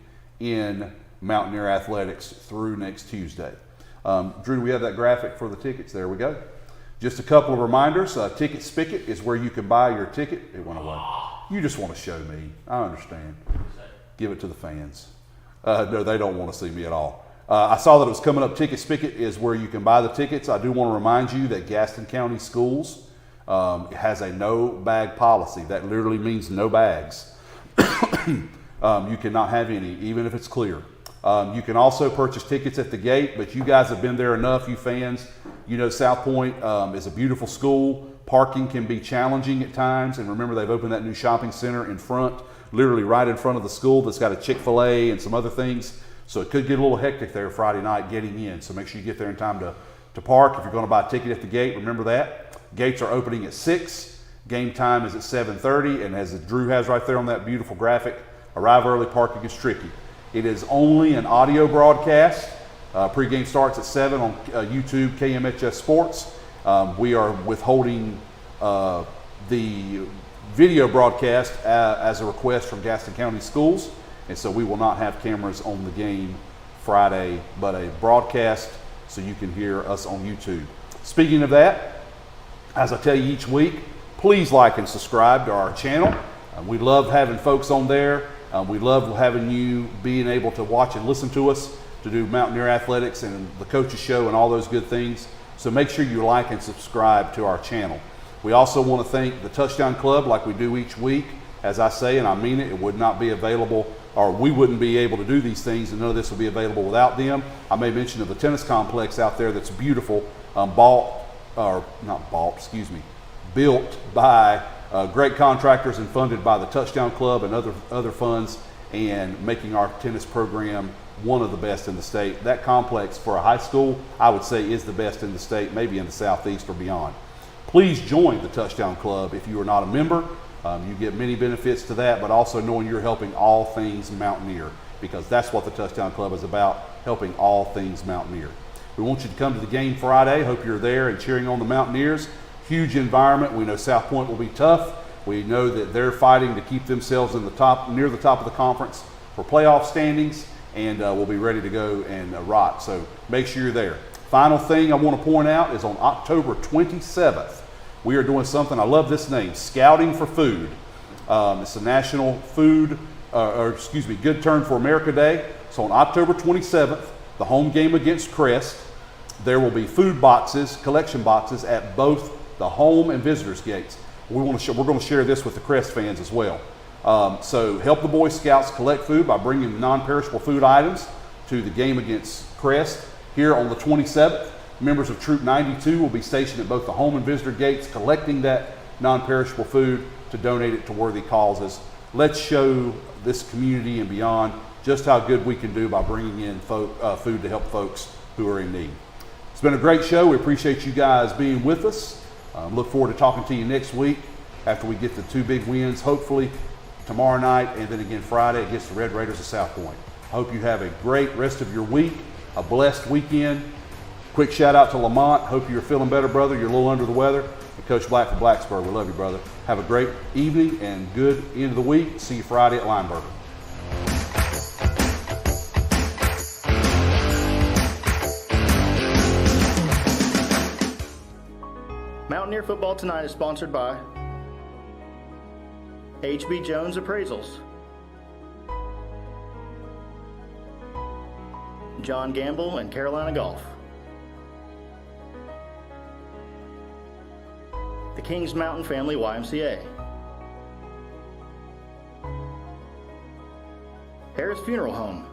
in Mountaineer athletics through next Tuesday. Drew, do we have that graphic for the tickets? There we go. Just a couple of reminders. Ticket Spigot is where you can buy your ticket. It went away. You just want to show me. I understand. Give it to the fans. No, they don't want to see me at all. I saw that it was coming up. Ticket Spicket is where you can buy the tickets. I do want to remind you that Gaston County Schools has a no bag policy. That literally means no bags. You cannot have any, even if it's clear. You can also purchase tickets at the gate, but you guys have been there enough, you fans. You know South Point is a beautiful school. Parking can be challenging at times, and remember they've opened that new shopping center in front, literally right in front of the school, that's got a Chick-fil-A and some other things. So it could get a little hectic there Friday night getting in. So make sure you get there in time to park. If you're going to buy a ticket at the gate, remember that. Gates are opening at 6. Game time is at 7:30. And as Drew has right there on that beautiful graphic, arrive early, parking is tricky. It is only an audio broadcast. Pregame starts at 7 on YouTube, KMHS Sports. We are withholding the video broadcast as a request from Gaston County Schools. And so we will not have cameras on the game Friday, but a broadcast so you can hear us on YouTube. Speaking of that, as I tell you each week, please like and subscribe to our channel. We love having folks on there. We love having you being able to watch and listen to us to do Mountaineer Athletics and the Coaches Show and all those good things. So make sure you like and subscribe to our channel. We also want to thank the Touchdown Club like we do each week. As I say, and I mean it, it would not be available, or we wouldn't be able to do these things, and none of this would be available without them. I made mention of the tennis complex out there that's beautiful, built by great contractors and funded by the Touchdown Club and other funds, and making our tennis program one of the best in the state. That complex for a high school, I would say, is the best in the state, maybe in the Southeast or beyond. Please join the Touchdown Club if you are not a member. You get many benefits to that, but also knowing you're helping all things Mountaineer, because that's what the Touchdown Club is about, helping all things Mountaineer. We want you to come to the game Friday. Hope you're there and cheering on the Mountaineers. Huge environment. We know South Point will be tough. We know that they're fighting to keep themselves in the top, near the top of the conference for playoff standings, and we'll be ready to go and rock. So make sure you're there. Final thing I want to point out is on October 27th, we are doing something, I love this name, Scouting for Food. It's a National Good Turn for America Day. So on October 27th, the home game against Crest, there will be food boxes, collection boxes at both the home and visitors gates. We're going to share this with the Crest fans as well. So help the Boy Scouts collect food by bringing non-perishable food items to the game against Crest. Here on the 27th, members of Troop 92 will be stationed at both the home and visitor gates collecting that non-perishable food to donate it to worthy causes. Let's show this community and beyond just how good we can do by bringing in food to help folks who are in need. It's been a great show. We appreciate you guys being with us. Look forward to talking to you next week after we get the 2 big wins, hopefully tomorrow night and then again Friday against the Red Raiders of South Point. I hope you have a great rest of your week, a blessed weekend. Quick shout out to Lamont. Hope you're feeling better, brother. You're a little under the weather. And Coach Black from Blacksburg, we love you, brother. Have a great evening and good end of the week. See you Friday at Lineburger. Mountaineer Football Tonight is sponsored by HB Jones Appraisals, John Gamble and Carolina Golf, the Kings Mountain Family YMCA, Harris Funeral Home,